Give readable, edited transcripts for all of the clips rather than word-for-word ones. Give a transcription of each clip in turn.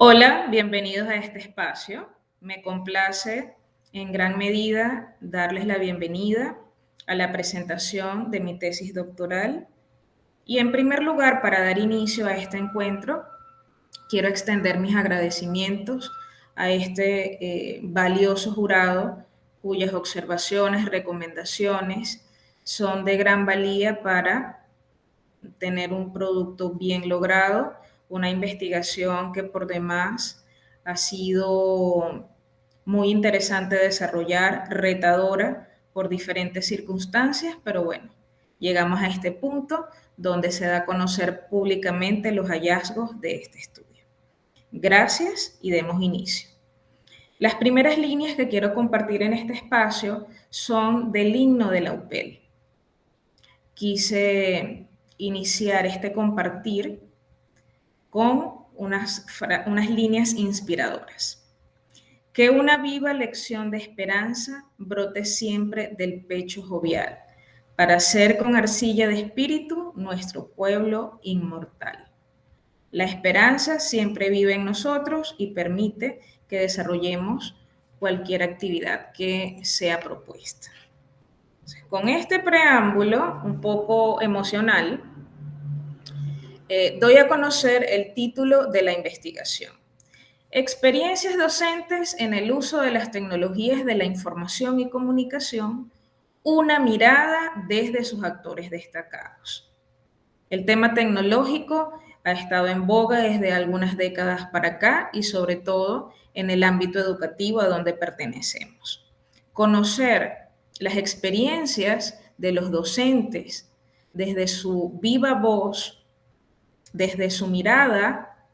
Hola, bienvenidos a este espacio. Me complace en gran medida darles la bienvenida a la presentación de mi tesis doctoral. Y en primer lugar, para dar inicio a este encuentro, quiero extender mis agradecimientos a este valioso jurado cuyas observaciones, recomendaciones son de gran valía para tener un producto bien logrado, una investigación que por demás ha sido muy interesante desarrollar, retadora por diferentes circunstancias, pero bueno, llegamos a este punto donde se da a conocer públicamente los hallazgos de este estudio. Gracias y demos inicio. Las primeras líneas que quiero compartir en este espacio son del himno de la UPEL. Quise iniciar este compartir con unas líneas inspiradoras. Que una viva lección de esperanza brote siempre del pecho jovial, para hacer con arcilla de espíritu nuestro pueblo inmortal. La esperanza siempre vive en nosotros y permite que desarrollemos cualquier actividad que sea propuesta. Con este preámbulo un poco emocional, doy a conocer el título de la investigación. Experiencias docentes en el uso de las tecnologías de la información y comunicación, una mirada desde sus actores destacados. El tema tecnológico ha estado en boga desde algunas décadas para acá y sobre todo en el ámbito educativo a donde pertenecemos. Conocer las experiencias de los docentes desde su viva voz, desde su mirada,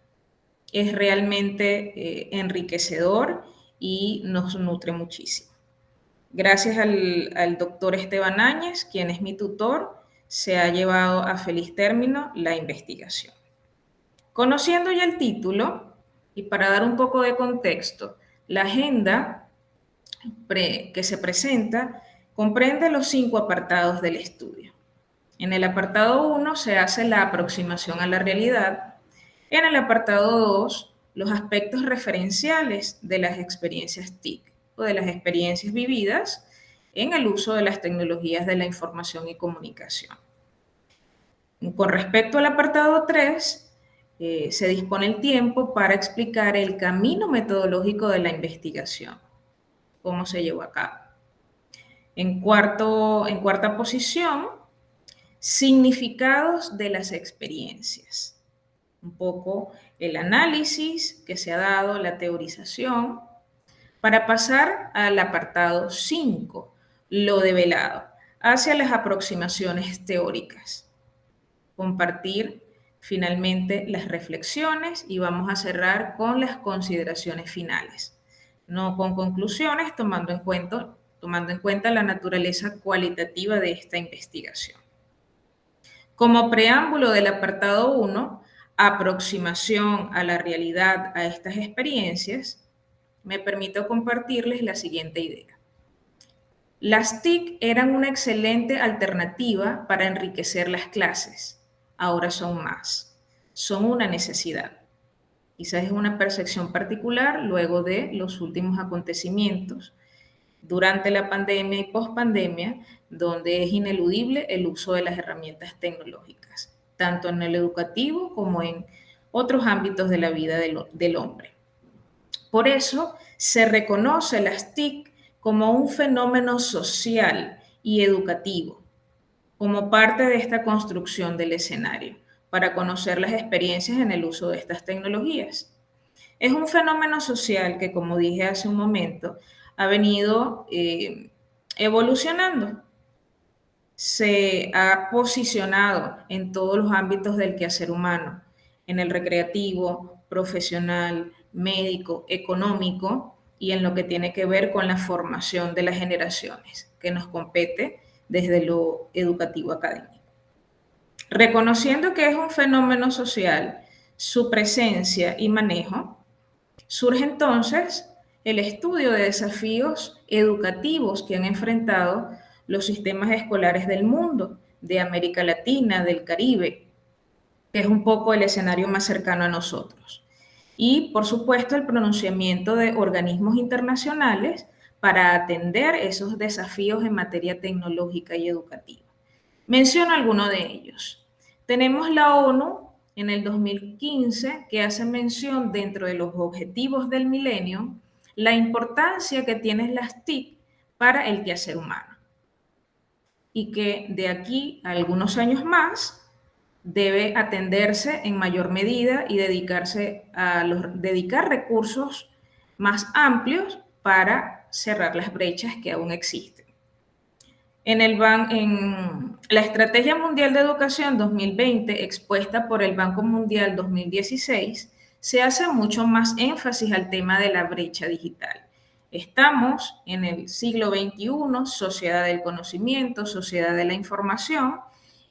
es realmente enriquecedor y nos nutre muchísimo. Gracias al doctor Esteban Áñez, quien es mi tutor, se ha llevado a feliz término la investigación. Conociendo ya el título, y para dar un poco de contexto, la agenda que se presenta comprende los 5 apartados del estudio. En el apartado 1 se hace la aproximación a la realidad. En el apartado 2, los aspectos referenciales de las experiencias TIC o de las experiencias vividas en el uso de las tecnologías de la información y comunicación. Con respecto al apartado 3, se dispone el tiempo para explicar el camino metodológico de la investigación, cómo se llevó a cabo. En cuarta posición, significados de las experiencias. Un poco el análisis que se ha dado, la teorización, para pasar al apartado 5, lo develado, hacia las aproximaciones teóricas. Compartir finalmente las reflexiones y vamos a cerrar con las consideraciones finales, no con conclusiones, tomando en cuenta la naturaleza cualitativa de esta investigación. Como preámbulo del apartado 1, aproximación a la realidad a estas experiencias, me permito compartirles la siguiente idea. Las TIC eran una excelente alternativa para enriquecer las clases. Ahora son más. Son una necesidad. Quizás es una percepción particular luego de los últimos acontecimientos durante la pandemia y pospandemia, donde es ineludible el uso de las herramientas tecnológicas, tanto en el educativo como en otros ámbitos de la vida del hombre. Por eso se reconoce las TIC como un fenómeno social y educativo, como parte de esta construcción del escenario, para conocer las experiencias en el uso de estas tecnologías. Es un fenómeno social que, como dije hace un momento, ha venido evolucionando. Se ha posicionado en todos los ámbitos del quehacer humano, en el recreativo, profesional, médico, económico y en lo que tiene que ver con la formación de las generaciones, que nos compete desde lo educativo académico. Reconociendo que es un fenómeno social, su presencia y manejo, surge entonces el estudio de desafíos educativos que han enfrentado los sistemas escolares del mundo, de América Latina, del Caribe, que es un poco el escenario más cercano a nosotros. y, por supuesto, el pronunciamiento de organismos internacionales para atender esos desafíos en materia tecnológica y educativa. Menciono algunos de ellos. Tenemos la ONU en el 2015 que hace mención dentro de los objetivos del milenio la importancia que tienen las TIC para el quehacer humano y que de aquí a algunos años más debe atenderse en mayor medida y dedicar recursos más amplios para cerrar las brechas que aún existen. En la Estrategia Mundial de Educación 2020, expuesta por el Banco Mundial 2016, se hace mucho más énfasis al tema de la brecha digital. Estamos en el siglo XXI, sociedad del conocimiento, sociedad de la información,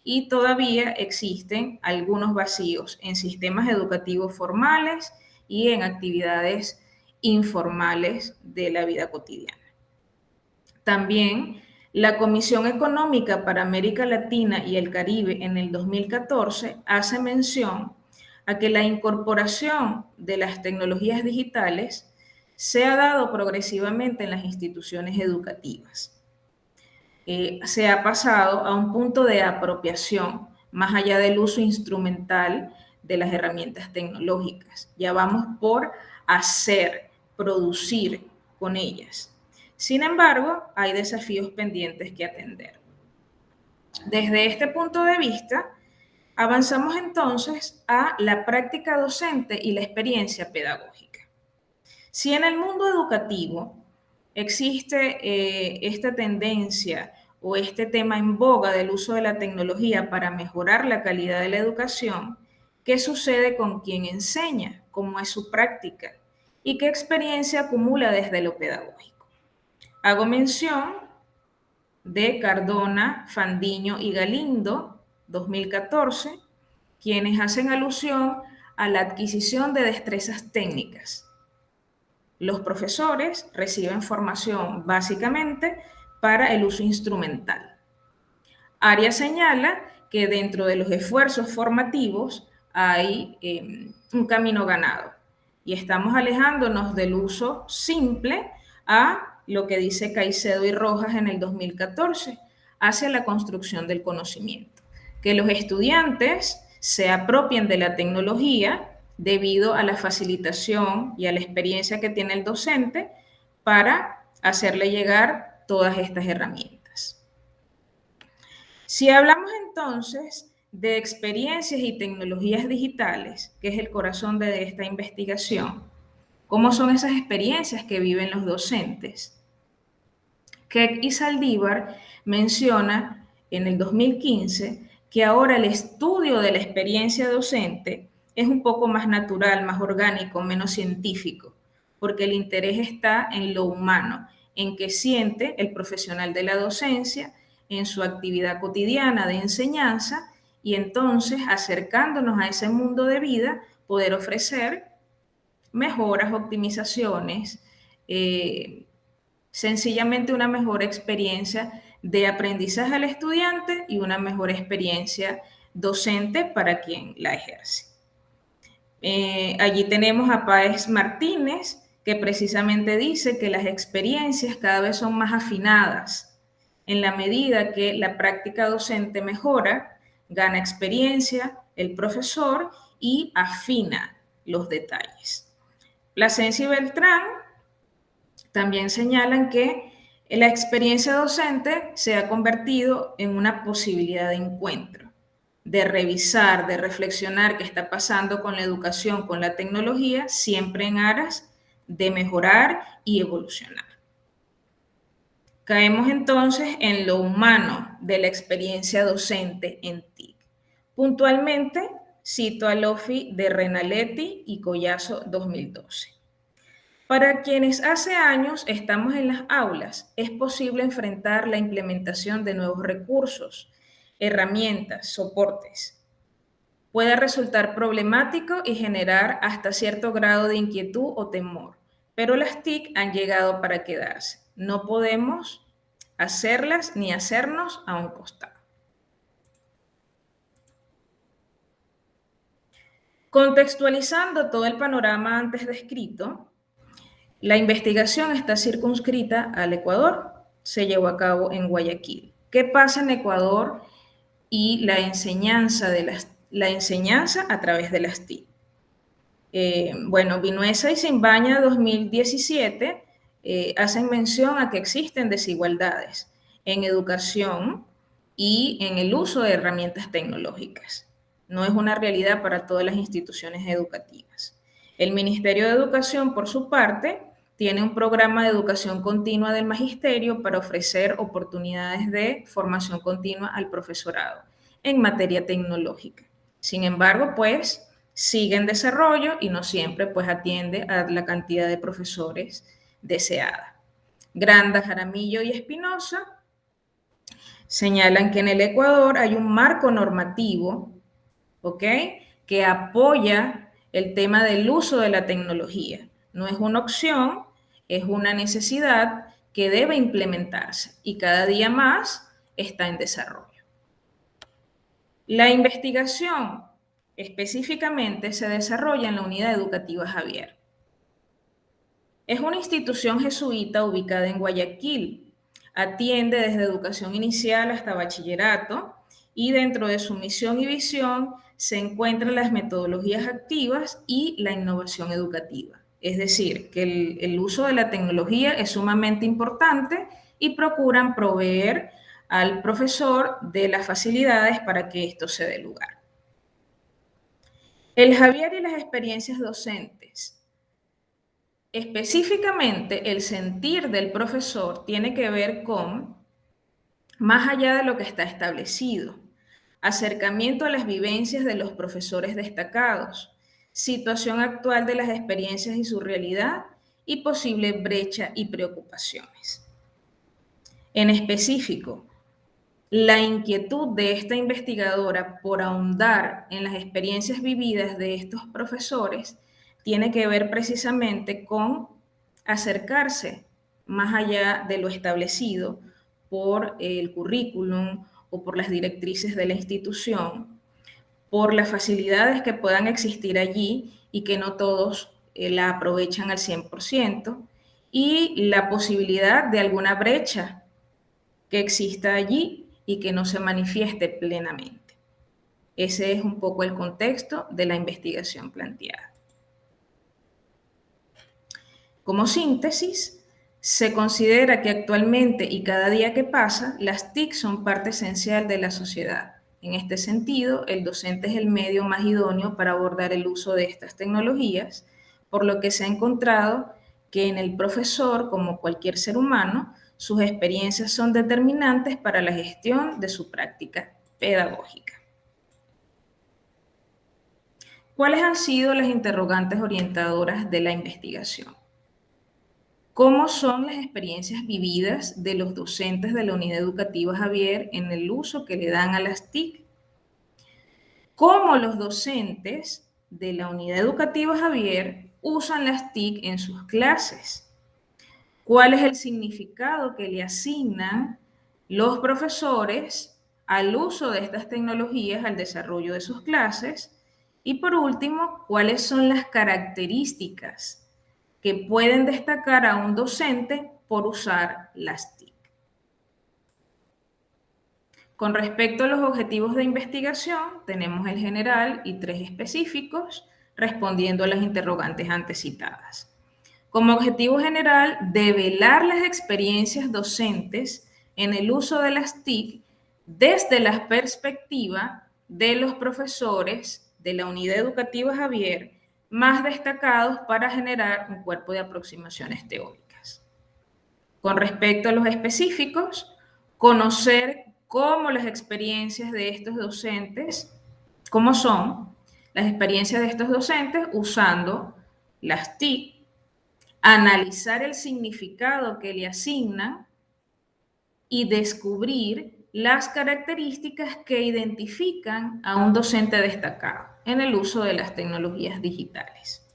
y todavía existen algunos vacíos en sistemas educativos formales y en actividades informales de la vida cotidiana. También la Comisión Económica para América Latina y el Caribe en el 2014 hace mención a que la incorporación de las tecnologías digitales se ha dado progresivamente en las instituciones educativas. Se ha pasado a un punto de apropiación más allá del uso instrumental de las herramientas tecnológicas. Ya vamos por hacer, producir con ellas. Sin embargo, hay desafíos pendientes que atender. Desde este punto de vista, avanzamos entonces a la práctica docente y la experiencia pedagógica. Si en el mundo educativo existe esta tendencia o este tema en boga del uso de la tecnología para mejorar la calidad de la educación, ¿qué sucede con quien enseña? ¿Cómo es su práctica? ¿Y qué experiencia acumula desde lo pedagógico? Hago mención de Cardona, Fandiño y Galindo, 2014, quienes hacen alusión a la adquisición de destrezas técnicas. Los profesores reciben formación básicamente para el uso instrumental. Arias señala que dentro de los esfuerzos formativos hay un camino ganado y estamos alejándonos del uso simple a lo que dice Caicedo y Rojas en el 2014, hacia la construcción del conocimiento. Que los estudiantes se apropien de la tecnología debido a la facilitación y a la experiencia que tiene el docente para hacerle llegar todas estas herramientas. Si hablamos entonces de experiencias y tecnologías digitales, que es el corazón de esta investigación, ¿cómo son esas experiencias que viven los docentes? Keck y Saldívar menciona en el 2015 que ahora el estudio de la experiencia docente es un poco más natural, más orgánico, menos científico, porque el interés está en lo humano, en qué siente el profesional de la docencia en su actividad cotidiana de enseñanza y entonces acercándonos a ese mundo de vida, poder ofrecer mejoras, optimizaciones, sencillamente una mejor experiencia de aprendizaje al estudiante y una mejor experiencia docente para quien la ejerce. Allí tenemos a Páez Martínez, que precisamente dice que las experiencias cada vez son más afinadas. En la medida que la práctica docente mejora, gana experiencia el profesor y afina los detalles. Plasencia y Beltrán también señalan que la experiencia docente se ha convertido en una posibilidad de encuentro, de revisar, de reflexionar qué está pasando con la educación, con la tecnología, siempre en aras de mejorar y evolucionar. Caemos entonces en lo humano de la experiencia docente en TIC. Puntualmente, cito a Lofi de Renaletti y Collazo 2012. Para quienes hace años estamos en las aulas, es posible enfrentar la implementación de nuevos recursos, herramientas, soportes. Puede resultar problemático y generar hasta cierto grado de inquietud o temor, pero las TIC han llegado para quedarse. No podemos hacerlas ni hacernos a un costado. Contextualizando todo el panorama antes descrito, la investigación está circunscrita al Ecuador, se llevó a cabo en Guayaquil. ¿Qué pasa en Ecuador y la enseñanza a través de las TIC? Bueno, Vinuesa y Simbaña 2017 hacen mención a que existen desigualdades en educación y en el uso de herramientas tecnológicas. No es una realidad para todas las instituciones educativas. El Ministerio de Educación, por su parte, tiene un programa de educación continua del magisterio para ofrecer oportunidades de formación continua al profesorado en materia tecnológica. Sin embargo, pues sigue en desarrollo y no siempre pues atiende a la cantidad de profesores deseada. Granda, Jaramillo y Espinosa señalan que en el Ecuador hay un marco normativo, ¿ok?, que apoya el tema del uso de la tecnología. No es una opción, es una necesidad que debe implementarse y cada día más está en desarrollo. La investigación específicamente se desarrolla en la Unidad Educativa Javier. Es una institución jesuita ubicada en Guayaquil. Atiende desde educación inicial hasta bachillerato y dentro de su misión y visión se encuentran las metodologías activas y la innovación educativa. Es decir, que el uso de la tecnología es sumamente importante y procuran proveer al profesor de las facilidades para que esto se dé lugar. El Javier y las experiencias docentes. Específicamente, el sentir del profesor tiene que ver con, más allá de lo que está establecido, acercamiento a las vivencias de los profesores destacados, situación actual de las experiencias y su realidad y posible brecha y preocupaciones. En específico, la inquietud de esta investigadora por ahondar en las experiencias vividas de estos profesores tiene que ver precisamente con acercarse más allá de lo establecido por el currículum o por las directrices de la institución, por las facilidades que puedan existir allí y que no todos la aprovechan al 100%, y la posibilidad de alguna brecha que exista allí y que no se manifieste plenamente. Ese es un poco el contexto de la investigación planteada. Como síntesis, se considera que actualmente y cada día que pasa, las TIC son parte esencial de la sociedad. En este sentido, el docente es el medio más idóneo para abordar el uso de estas tecnologías, por lo que se ha encontrado que en el profesor, como cualquier ser humano, sus experiencias son determinantes para la gestión de su práctica pedagógica. ¿Cuáles han sido las interrogantes orientadoras de la investigación? ¿Cómo son las experiencias vividas de los docentes de la Unidad Educativa Javier en el uso que le dan a las TIC? ¿Cómo los docentes de la Unidad Educativa Javier usan las TIC en sus clases? ¿Cuál es el significado que le asignan los profesores al uso de estas tecnologías, al desarrollo de sus clases? Y por último, ¿cuáles son las características que pueden destacar a un docente por usar las TIC? Con respecto a los objetivos de investigación, tenemos el general y 3 específicos, respondiendo a las interrogantes antes citadas. Como objetivo general, develar las experiencias docentes en el uso de las TIC desde la perspectiva de los profesores de la Unidad Educativa Javier más destacados para generar un cuerpo de aproximaciones teóricas. Con respecto a los específicos, conocer cómo las experiencias de estos docentes, cómo son las experiencias de estos docentes usando las TIC, analizar el significado que le asignan y descubrir las características que identifican a un docente destacado en el uso de las tecnologías digitales.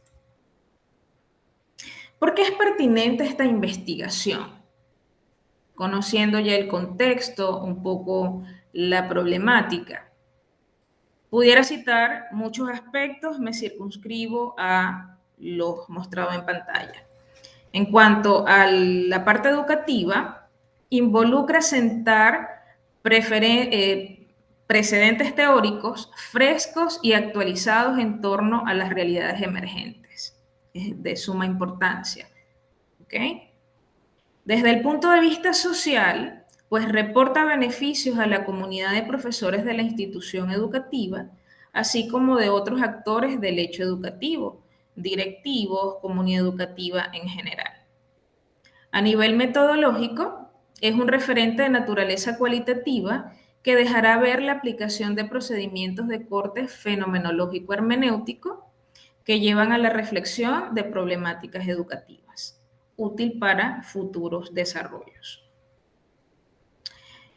¿Por qué es pertinente esta investigación? Conociendo ya el contexto, un poco la problemática. Pudiera citar muchos aspectos, me circunscribo a los mostrados en pantalla. En cuanto a la parte educativa, involucra sentar precedentes teóricos frescos y actualizados en torno a las realidades emergentes. Es de suma importancia. ¿Okay? Desde el punto de vista social, pues reporta beneficios a la comunidad de profesores de la institución educativa, así como de otros actores del hecho educativo, directivos, comunidad educativa en general. A nivel metodológico, es un referente de naturaleza cualitativa que dejará ver la aplicación de procedimientos de corte fenomenológico hermenéutico que llevan a la reflexión de problemáticas educativas, útil para futuros desarrollos.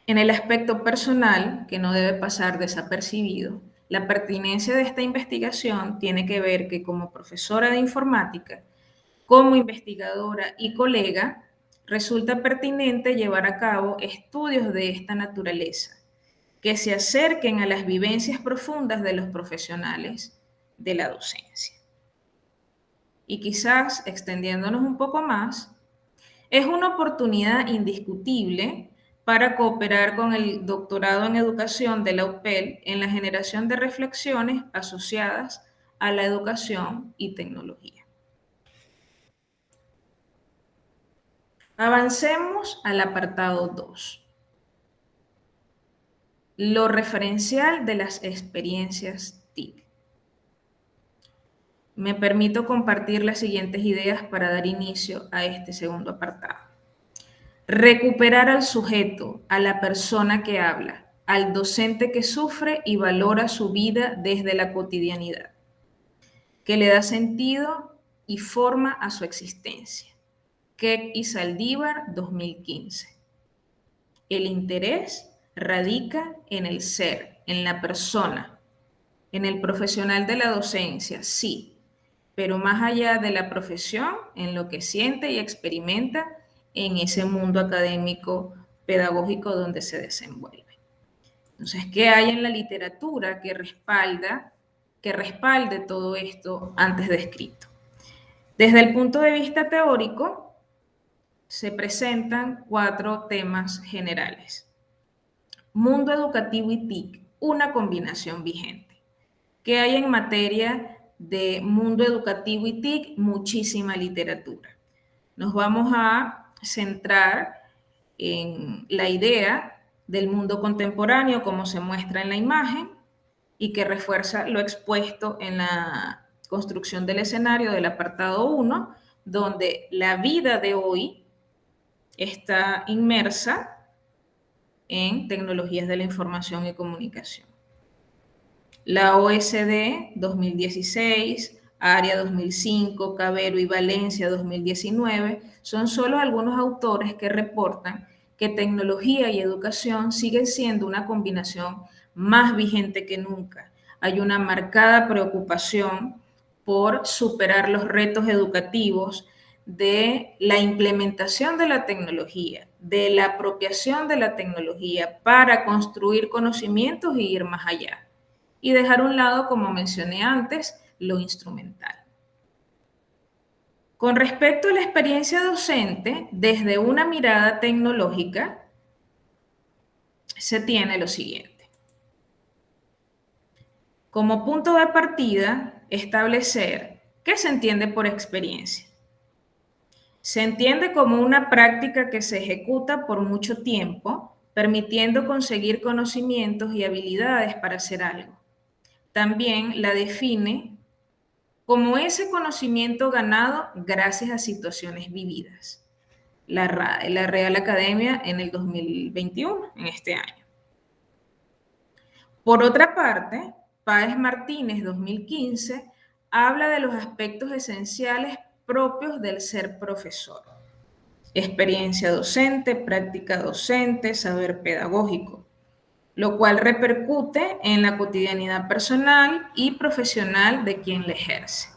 En el aspecto personal, que no debe pasar desapercibido, la pertinencia de esta investigación tiene que ver que como profesora de informática, como investigadora y colega, resulta pertinente llevar a cabo estudios de esta naturaleza, que se acerquen a las vivencias profundas de los profesionales de la docencia. Y quizás, extendiéndonos un poco más, es una oportunidad indiscutible para cooperar con el doctorado en educación de la UPEL en la generación de reflexiones asociadas a la educación y tecnología. Avancemos al apartado 2. Lo referencial de las experiencias TIC. Me permito compartir las siguientes ideas para dar inicio a este segundo apartado. Recuperar al sujeto, a la persona que habla, al docente que sufre y valora su vida desde la cotidianidad, que le da sentido y forma a su existencia. Keck y Saldívar, 2015. El interés radica en el ser, en la persona, en el profesional de la docencia, sí, pero más allá de la profesión, en lo que siente y experimenta en ese mundo académico pedagógico donde se desenvuelve. Entonces, ¿qué hay en la literatura que respalde todo esto antes descrito? Desde el punto de vista teórico, se presentan 4 temas generales. Mundo educativo y TIC, una combinación vigente. ¿Qué hay en materia de mundo educativo y TIC? Muchísima literatura. Nos vamos a centrar en la idea del mundo contemporáneo como se muestra en la imagen y que refuerza lo expuesto en la construcción del escenario del apartado 1, donde la vida de hoy está inmersa en tecnologías de la información y comunicación. La OSD 2016, ARIA 2005, Cavero y Valencia 2019 son solo algunos autores que reportan que tecnología y educación siguen siendo una combinación más vigente que nunca. Hay una marcada preocupación por superar los retos educativos de la implementación de la tecnología, de la apropiación de la tecnología para construir conocimientos y ir más allá. Y dejar a un lado, como mencioné antes, lo instrumental. Con respecto a la experiencia docente, desde una mirada tecnológica, se tiene lo siguiente. Como punto de partida, establecer qué se entiende por experiencia. Se entiende como una práctica que se ejecuta por mucho tiempo, permitiendo conseguir conocimientos y habilidades para hacer algo. También la define como ese conocimiento ganado gracias a situaciones vividas. La Real Academia en el 2021, en este año. Por otra parte, Páez Martínez, 2015, habla de los aspectos esenciales propios del ser profesor. Experiencia docente, práctica docente, saber pedagógico, lo cual repercute en la cotidianidad personal y profesional de quien la ejerce.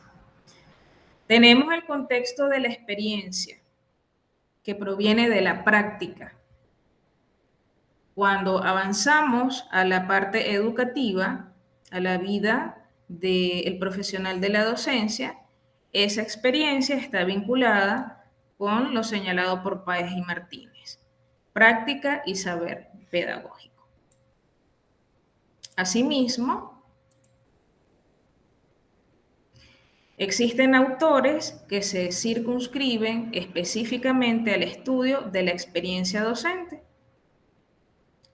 Tenemos el contexto de la experiencia, que proviene de la práctica. Cuando avanzamos a la parte educativa, a la vida del profesional de la docencia, esa experiencia está vinculada con lo señalado por Páez y Martínez, práctica y saber pedagógico. Asimismo, existen autores que se circunscriben específicamente al estudio de la experiencia docente.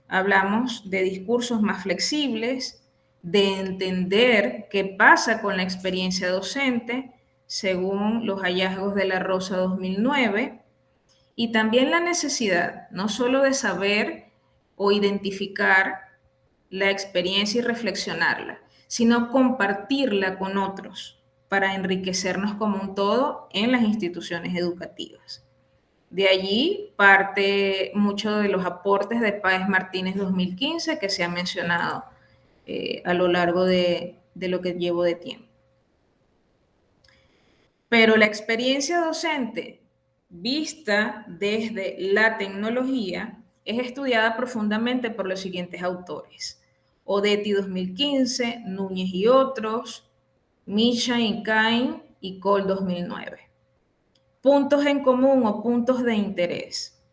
Hablamos de discursos más flexibles, de entender qué pasa con la experiencia docente según los hallazgos de la Rosa 2009, y también la necesidad no solo de saber o identificar la experiencia y reflexionarla, sino compartirla con otros para enriquecernos como un todo en las instituciones educativas. De allí parte mucho de los aportes de Páez Martínez 2015 que se ha mencionado a lo largo de lo que llevo de tiempo. Pero la experiencia docente vista desde la tecnología es estudiada profundamente por los siguientes autores: Odetti 2015, Núñez y otros, Misha, Incain y Cole 2009. Puntos en común o puntos de interés.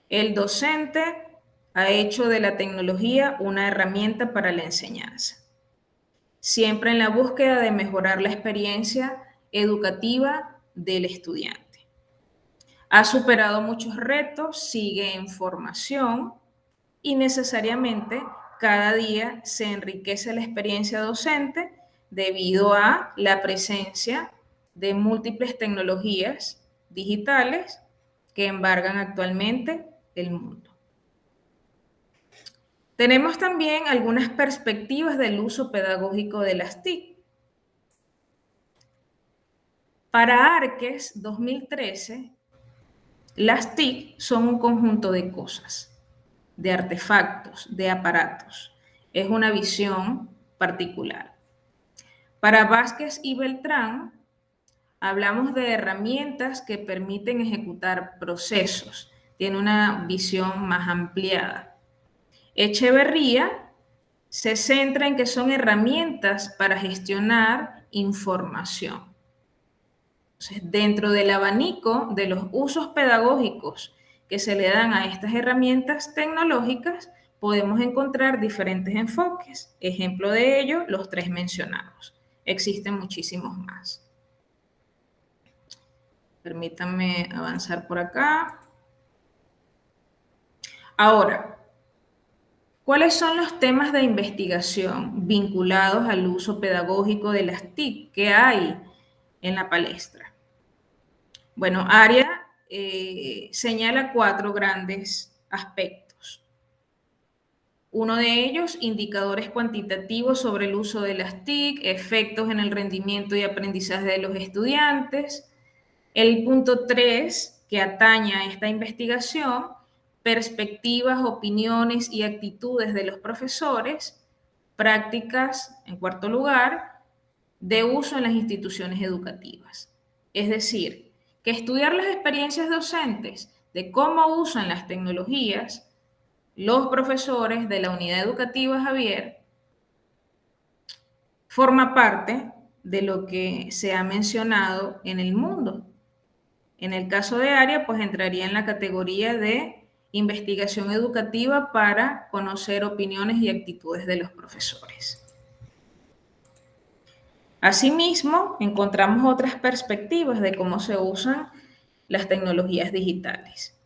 El docente ha hecho de la tecnología una herramienta para la enseñanza, siempre en la búsqueda de mejorar la experiencia educativa del estudiante. Ha superado muchos retos, sigue en formación y necesariamente cada día se enriquece la experiencia docente debido a la presencia de múltiples tecnologías digitales que embargan actualmente el mundo. Tenemos también algunas perspectivas del uso pedagógico de las TIC. Para Arques 2013, las TIC son un conjunto de cosas, de artefactos, de aparatos. Es una visión particular. Para Vázquez y Beltrán, hablamos de herramientas que permiten ejecutar procesos. Tiene una visión más ampliada. Echeverría se centra en que son herramientas para gestionar información. Entonces, dentro del abanico de los usos pedagógicos que se le dan a estas herramientas tecnológicas, podemos encontrar diferentes enfoques. Ejemplo de ello, los tres mencionados. Existen muchísimos más. Permítanme avanzar por acá. Ahora, ¿cuáles son los temas de investigación vinculados al uso pedagógico de las TIC que hay en la palestra? Bueno, Aria señala 4 grandes aspectos. Uno de ellos, indicadores cuantitativos sobre el uso de las TIC, efectos en el rendimiento y aprendizaje de los estudiantes. El punto 3, que atañe a esta investigación, perspectivas, opiniones y actitudes de los profesores, prácticas, en cuarto lugar, de uso en las instituciones educativas. Es decir, que estudiar las experiencias docentes de cómo usan las tecnologías los profesores de la unidad educativa Javier forma parte de lo que se ha mencionado en el mundo. En el caso de Aria, pues entraría en la categoría de investigación educativa para conocer opiniones y actitudes de los profesores. Asimismo, encontramos otras perspectivas de cómo se usan las tecnologías digitales.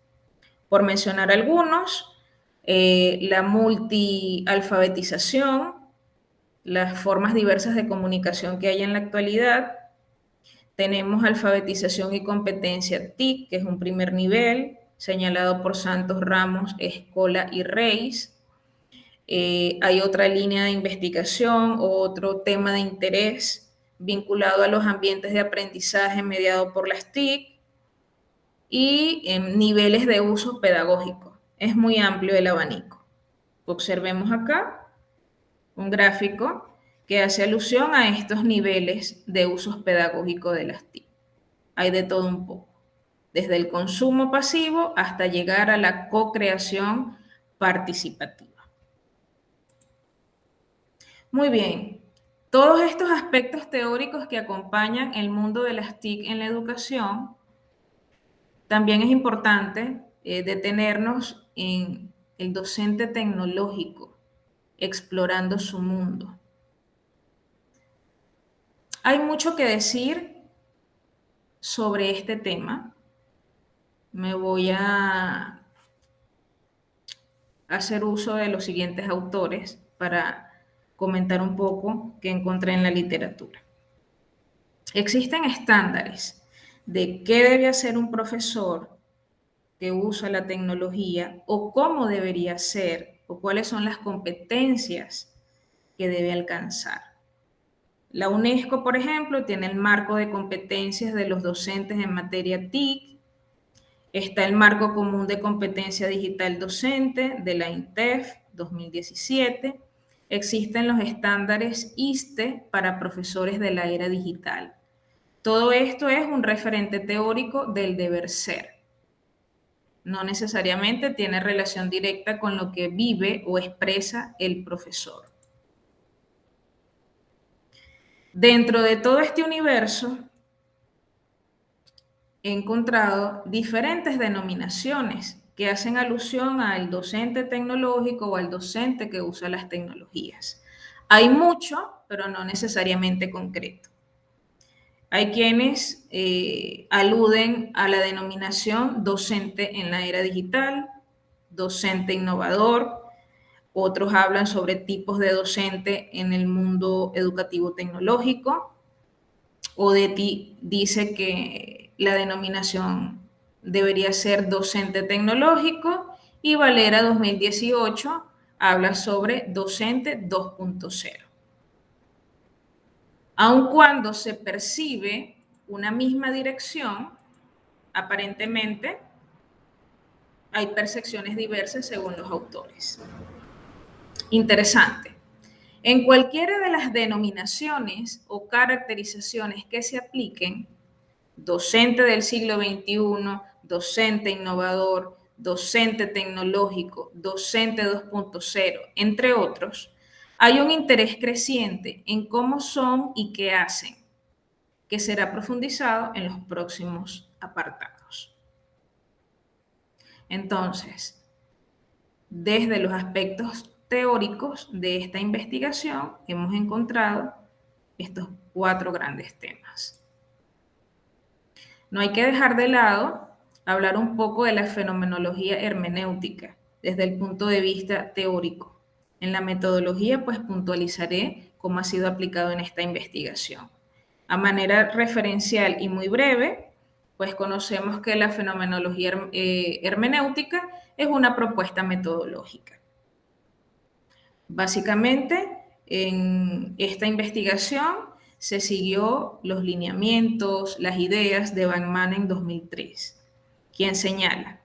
Por mencionar algunos, la multialfabetización, las formas diversas de comunicación que hay en la actualidad. Tenemos alfabetización y competencia TIC, que es un primer nivel, señalado por Santos, Ramos, Escola y Reis. Hay otra línea de investigación o otro tema de interés vinculado a los ambientes de aprendizaje mediado por las TIC y niveles de uso pedagógico. Es muy amplio el abanico. Observemos acá un gráfico que hace alusión a estos niveles de usos pedagógicos de las TIC. Hay de todo un poco, desde el consumo pasivo hasta llegar a la co-creación participativa. Muy bien. Todos estos aspectos teóricos que acompañan el mundo de las TIC en la educación, también es importante detenernos en el docente tecnológico, explorando su mundo. Hay mucho que decir sobre este tema. Me voy a hacer uso de los siguientes autores para comentar un poco que encontré en la literatura. Existen estándares de qué debe hacer un profesor que usa la tecnología o cómo debería ser o cuáles son las competencias que debe alcanzar. La UNESCO, por ejemplo, tiene el marco de competencias de los docentes en materia TIC. Está el marco común de competencia digital docente de la INTEF 2017. Existen los estándares ISTE para profesores de la era digital. Todo esto es un referente teórico del deber ser. No necesariamente tiene relación directa con lo que vive o expresa el profesor. Dentro de todo este universo, he encontrado diferentes denominaciones que hacen alusión al docente tecnológico o al docente que usa las tecnologías. Hay mucho, pero no necesariamente concreto. Hay quienes aluden a la denominación docente en la era digital, docente innovador. Otros hablan sobre tipos de docente en el mundo educativo tecnológico. ODETI dice que la denominación debería ser docente tecnológico y Valera 2018 habla sobre docente 2.0. Aun cuando se percibe una misma dirección, aparentemente hay percepciones diversas según los autores. Interesante. En cualquiera de las denominaciones o caracterizaciones que se apliquen, docente del siglo XXI, docente innovador, docente tecnológico, docente 2.0, entre otros, hay un interés creciente en cómo son y qué hacen, que será profundizado en los próximos apartados. Entonces, desde los aspectos teóricos de esta investigación, hemos encontrado estos 4 grandes temas. No hay que dejar de lado hablar un poco de la fenomenología hermenéutica desde el punto de vista teórico. En la metodología, pues puntualizaré cómo ha sido aplicado en esta investigación. A manera referencial y muy breve, pues conocemos que la fenomenología hermenéutica es una propuesta metodológica. Básicamente, en esta investigación se siguió los lineamientos, las ideas de Bachmann en 2003, quien señala: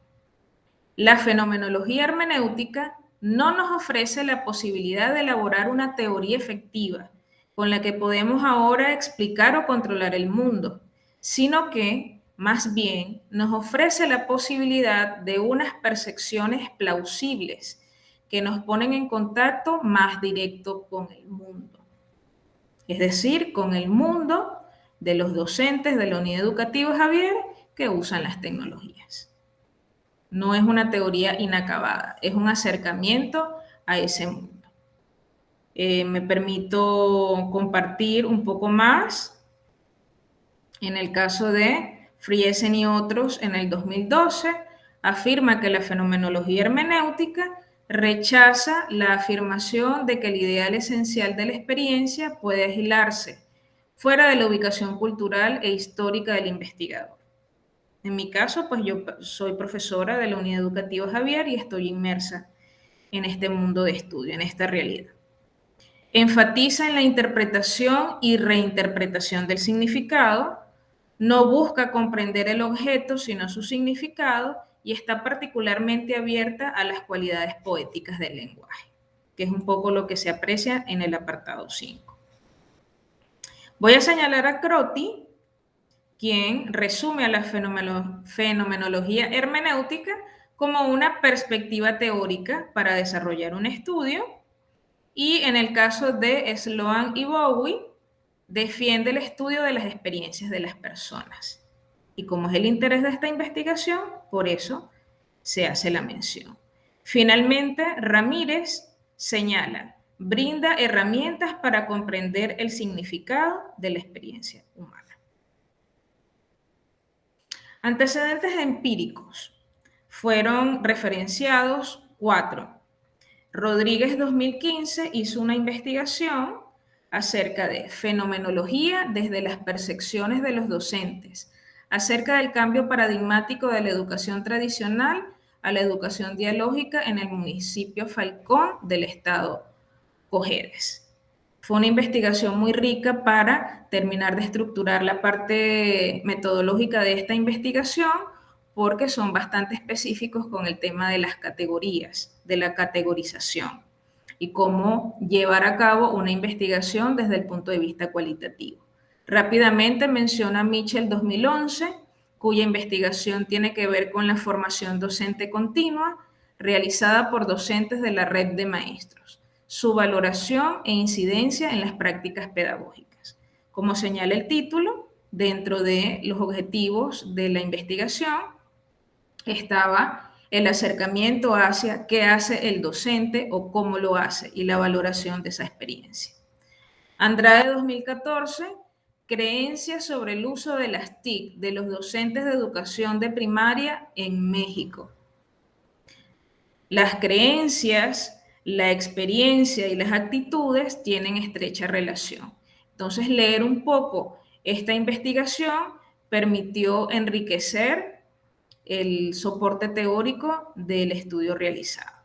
la fenomenología hermenéutica no nos ofrece la posibilidad de elaborar una teoría efectiva con la que podemos ahora explicar o controlar el mundo, sino que, más bien, nos ofrece la posibilidad de unas percepciones plausibles que nos ponen en contacto más directo con el mundo. Es decir, con el mundo de los docentes de la unidad educativa Javier que usan las tecnologías. No es una teoría inacabada, es un acercamiento a ese mundo. Me permito compartir un poco más. En el caso de Friesen y otros, en el 2012, afirma que la fenomenología hermenéutica rechaza la afirmación de que el ideal esencial de la experiencia puede aislarse fuera de la ubicación cultural e histórica del investigador. En mi caso, pues yo soy profesora de la Unidad Educativa Javier y estoy inmersa en este mundo de estudio, en esta realidad. Enfatiza en la interpretación y reinterpretación del significado, no busca comprender el objeto, sino su significado, y está particularmente abierta a las cualidades poéticas del lenguaje, que es un poco lo que se aprecia en el apartado 5. Voy a señalar a Crotty, quien resume a la fenomenología hermenéutica como una perspectiva teórica para desarrollar un estudio Y en el caso de Sloan y Bowie, defiende el estudio de las experiencias de las personas. Y como es el interés de esta investigación, por eso se hace la mención. Finalmente, Ramírez señala, brinda herramientas para comprender el significado de la experiencia humana. Antecedentes empíricos. Fueron referenciados 4. Rodríguez 2015 hizo una investigación acerca de fenomenología desde las percepciones de los docentes, acerca del cambio paradigmático de la educación tradicional a la educación dialógica en el municipio Falcón del estado Cojedes. Fue una investigación muy rica para terminar de estructurar la parte metodológica de esta investigación, porque son bastante específicos con el tema de las categorías, de la categorización y cómo llevar a cabo una investigación desde el punto de vista cualitativo. Rápidamente menciona Mitchell 2011, cuya investigación tiene que ver con la formación docente continua realizada por docentes de la red de maestros, su valoración e incidencia en las prácticas pedagógicas. Como señala el título, dentro de los objetivos de la investigación estaba el acercamiento hacia qué hace el docente o cómo lo hace y la valoración de esa experiencia. Andrade 2014, creencias sobre el uso de las TIC de los docentes de educación de primaria en México. Las creencias, la experiencia y las actitudes tienen estrecha relación. Entonces, leer un poco esta investigación permitió enriquecer el soporte teórico del estudio realizado.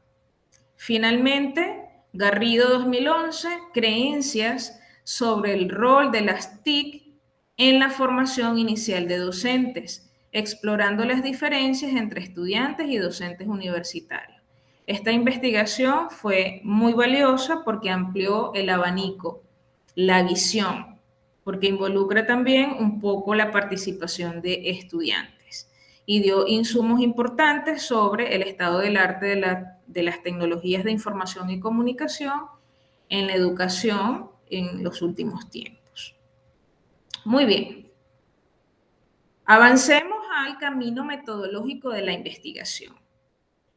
Finalmente, Garrido 2011, creencias sobre el rol de las TIC en la formación inicial de docentes, explorando las diferencias entre estudiantes y docentes universitarios. Esta investigación fue muy valiosa porque amplió el abanico, la visión, porque involucra también un poco la participación de estudiantes y dio insumos importantes sobre el estado del arte de las tecnologías de información y comunicación en la educación en los últimos tiempos. Muy bien. Avancemos al camino metodológico de la investigación.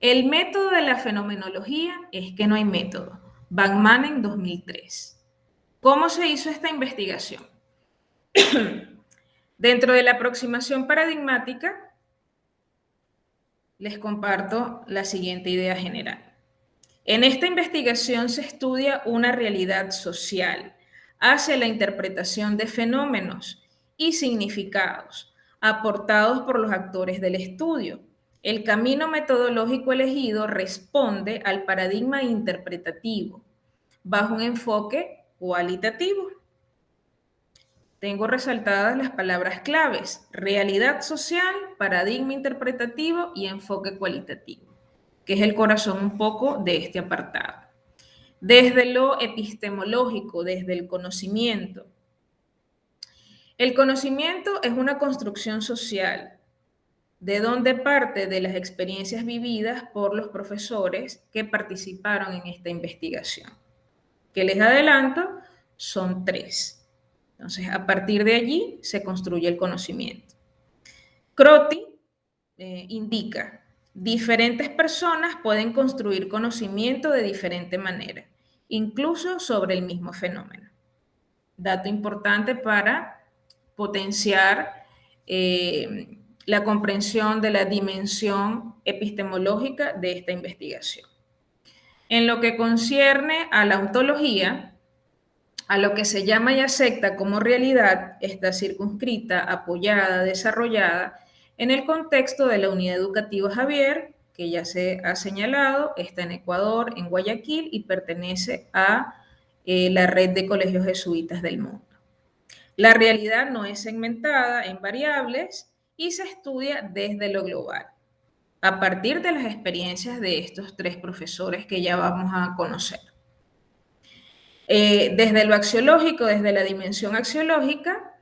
El método de la fenomenología es que no hay método. Van Manen 2003. ¿Cómo se hizo esta investigación? Dentro de la aproximación paradigmática, les comparto la siguiente idea general. En esta investigación se estudia una realidad social hacia la interpretación de fenómenos y significados aportados por los actores del estudio. El camino metodológico elegido responde al paradigma interpretativo bajo un enfoque cualitativo. Tengo resaltadas las palabras claves: realidad social, paradigma interpretativo y enfoque cualitativo, que es el corazón un poco de este apartado. Desde lo epistemológico, desde el conocimiento. El conocimiento es una construcción social, de donde parte de las experiencias vividas por los profesores que participaron en esta investigación. Que les adelanto, son 3. Entonces, a partir de allí se construye el conocimiento. Crotty indica, diferentes personas pueden construir conocimiento de diferente manera, incluso sobre el mismo fenómeno. Dato importante para potenciar la comprensión de la dimensión epistemológica de esta investigación. En lo que concierne a la ontología, a lo que se llama y acepta como realidad, está circunscrita, apoyada, desarrollada en el contexto de la Unidad Educativa Javier, que ya se ha señalado, está en Ecuador, en Guayaquil, y pertenece a la red de colegios jesuitas del mundo. La realidad no es segmentada en variables y se estudia desde lo global, a partir de las experiencias de estos 3 profesores que ya vamos a conocer. Desde lo axiológico, desde la dimensión axiológica,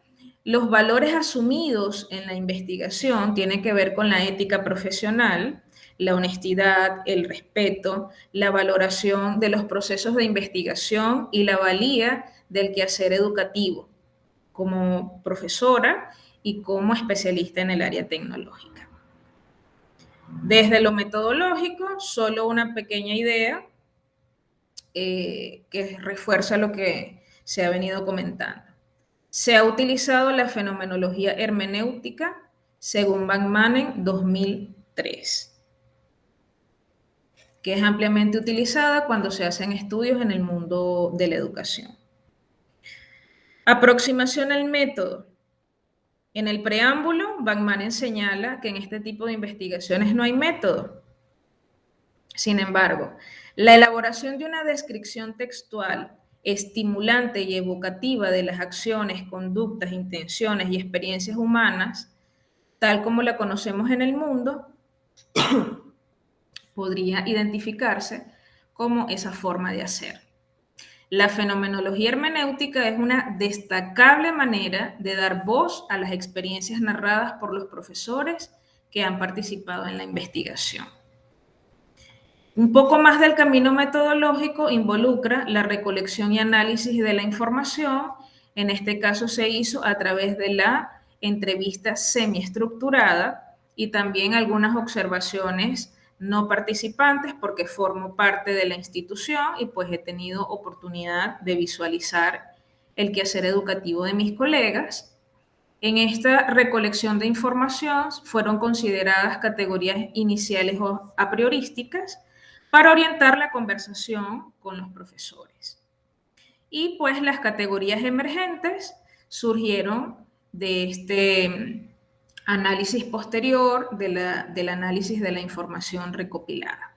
los valores asumidos en la investigación tienen que ver con la ética profesional, la honestidad, el respeto, la valoración de los procesos de investigación y la valía del quehacer educativo como profesora y como especialista en el área tecnológica. Desde lo metodológico, solo una pequeña idea que refuerza lo que se ha venido comentando. Se ha utilizado la fenomenología hermenéutica según Van Manen 2003, que es ampliamente utilizada cuando se hacen estudios en el mundo de la educación. Aproximación al método. En el preámbulo, Van Manen señala que en este tipo de investigaciones no hay método. Sin embargo, la elaboración de una descripción textual estimulante y evocativa de las acciones, conductas, intenciones y experiencias humanas, tal como la conocemos en el mundo, podría identificarse como esa forma de hacer. La fenomenología hermenéutica es una destacable manera de dar voz a las experiencias narradas por los profesores que han participado en la investigación. Un poco más del camino metodológico involucra la recolección y análisis de la información. En este caso se hizo a través de la entrevista semiestructurada y también algunas observaciones no participantes porque formo parte de la institución y pues he tenido oportunidad de visualizar el quehacer educativo de mis colegas. En esta recolección de información fueron consideradas categorías iniciales o a priorísticas para orientar la conversación con los profesores. Y pues las categorías emergentes surgieron de este análisis posterior del análisis de la información recopilada.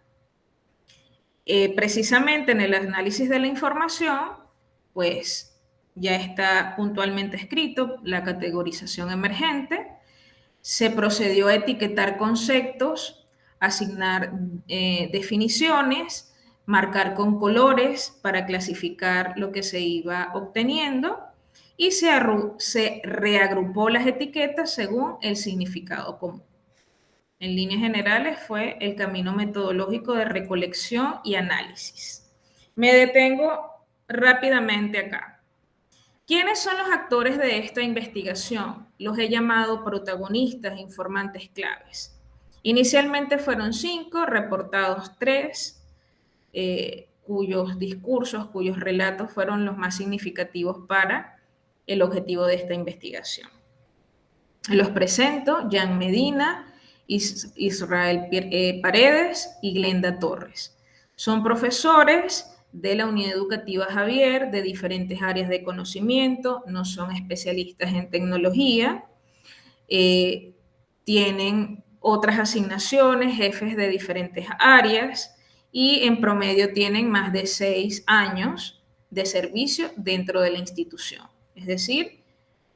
Precisamente en el análisis de la información, pues ya está puntualmente escrito la categorización emergente, se procedió a etiquetar conceptos, asignar definiciones, marcar con colores para clasificar lo que se iba obteniendo y se reagrupó las etiquetas según el significado común. En líneas generales fue el camino metodológico de recolección y análisis. Me detengo rápidamente acá. ¿Quiénes son los actores de esta investigación? Los he llamado protagonistas, informantes claves. Inicialmente fueron 5, reportados 3, cuyos discursos, cuyos relatos fueron los más significativos para el objetivo de esta investigación. Los presento: Jan Medina, Israel Paredes y Glenda Torres. Son profesores de la Unidad Educativa Javier, de diferentes áreas de conocimiento, no son especialistas en tecnología, tienen otras asignaciones, jefes de diferentes áreas y en promedio tienen más de 6 años de servicio dentro de la institución. Es decir,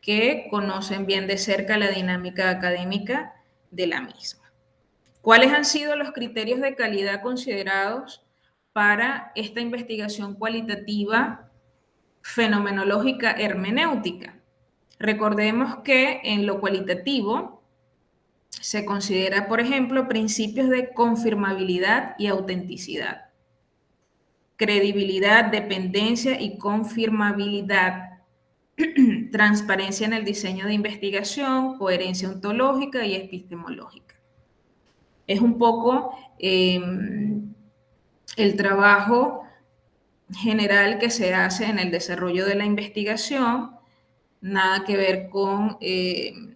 que conocen bien de cerca la dinámica académica de la misma. ¿Cuáles han sido los criterios de calidad considerados para esta investigación cualitativa fenomenológica hermenéutica? Recordemos que en lo cualitativo se considera, por ejemplo, principios de confirmabilidad y autenticidad, credibilidad, dependencia y confirmabilidad, transparencia en el diseño de investigación, coherencia ontológica y epistemológica. Es un poco el trabajo general que se hace en el desarrollo de la investigación, nada que ver con el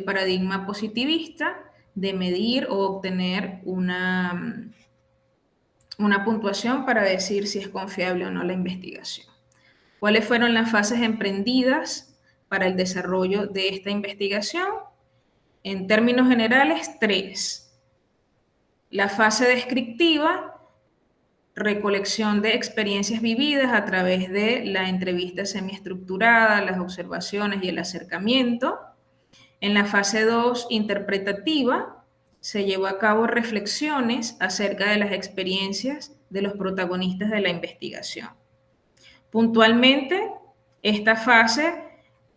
paradigma positivista de medir o obtener una puntuación para decir si es confiable o no la investigación. ¿Cuáles fueron las fases emprendidas para el desarrollo de esta investigación? En términos generales, 3. La fase descriptiva, recolección de experiencias vividas a través de la entrevista semiestructurada, las observaciones y el acercamiento. En la fase 2, interpretativa, se llevó a cabo reflexiones acerca de las experiencias de los protagonistas de la investigación. Puntualmente, esta fase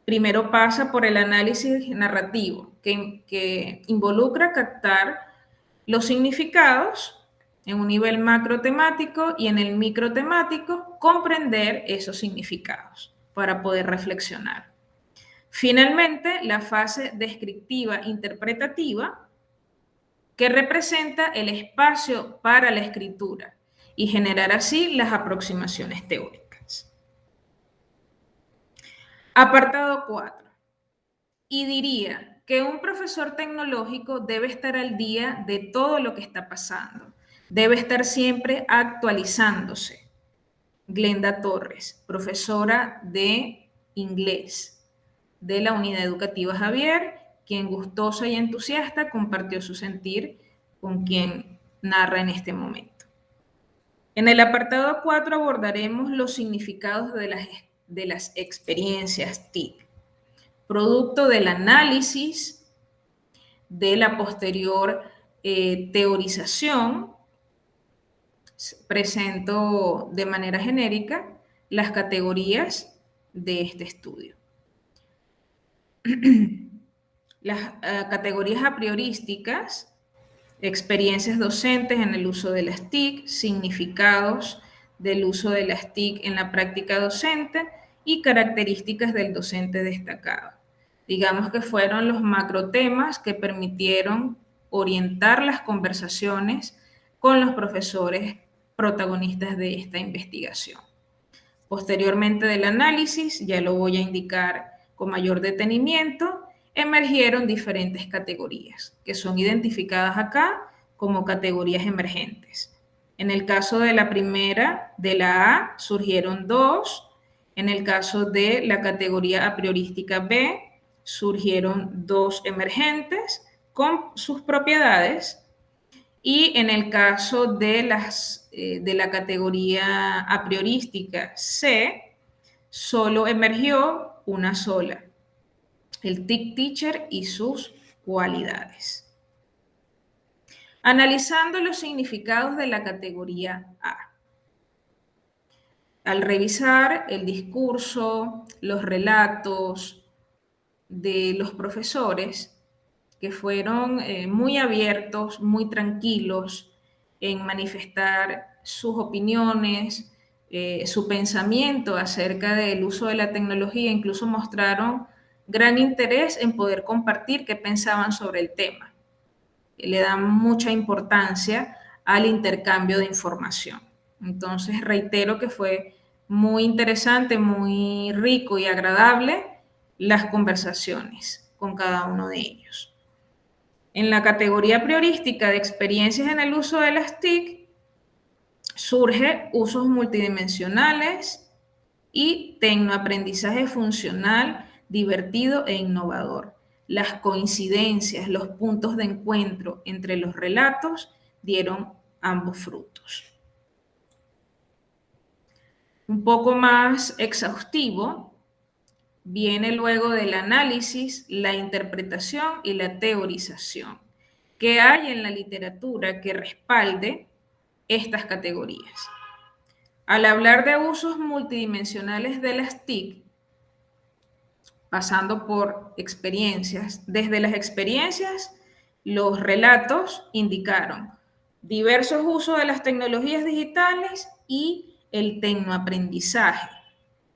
primero pasa por el análisis narrativo, que involucra captar los significados en un nivel macrotemático y en el microtemático comprender esos significados para poder reflexionar. Finalmente, la fase descriptiva interpretativa, que representa el espacio para la escritura y generar así las aproximaciones teóricas. Apartado 4. Y diría que un profesor tecnológico debe estar al día de todo lo que está pasando. Debe estar siempre actualizándose. Glenda Torres, profesora de inglés de la Unidad Educativa Javier, quien gustosa y entusiasta compartió su sentir con quien narra en este momento. En el apartado 4 abordaremos los significados de las experiencias TIC, producto del análisis de la posterior teorización. Presento de manera genérica las categorías de este estudio. Las categorías a priorísticas, experiencias docentes en el uso de las TIC, significados del uso de las TIC en la práctica docente y características del docente destacado. Digamos que fueron los macrotemas que permitieron orientar las conversaciones con los profesores protagonistas de esta investigación. Posteriormente del análisis, ya lo voy a indicar con mayor detenimiento, emergieron diferentes categorías que son identificadas acá como categorías emergentes. En el caso de la primera, de la A, surgieron dos. En el caso de la categoría a priorística B, surgieron dos emergentes con sus propiedades. Y en el caso de la categoría a priorística C, solo emergió una sola, el TIC Teacher y sus cualidades. Analizando los significados de la categoría A. Al revisar el discurso, los relatos de los profesores, que fueron muy abiertos, muy tranquilos en manifestar sus opiniones, su pensamiento acerca del uso de la tecnología, incluso mostraron gran interés en poder compartir qué pensaban sobre el tema. Le dan mucha importancia al intercambio de información. Entonces, reitero que fue muy interesante, muy rico y agradable las conversaciones con cada uno de ellos. En la categoría priorística de experiencias en el uso de las TIC, surge usos multidimensionales y tecnoaprendizaje funcional, divertido e innovador. Las coincidencias, los puntos de encuentro entre los relatos dieron ambos frutos. Un poco más exhaustivo, viene luego del análisis, la interpretación y la teorización. ¿Qué hay en la literatura que respalde estas categorías? Al hablar de usos multidimensionales de las TIC, pasando por experiencias, desde las experiencias, los relatos indicaron diversos usos de las tecnologías digitales y el tecnoaprendizaje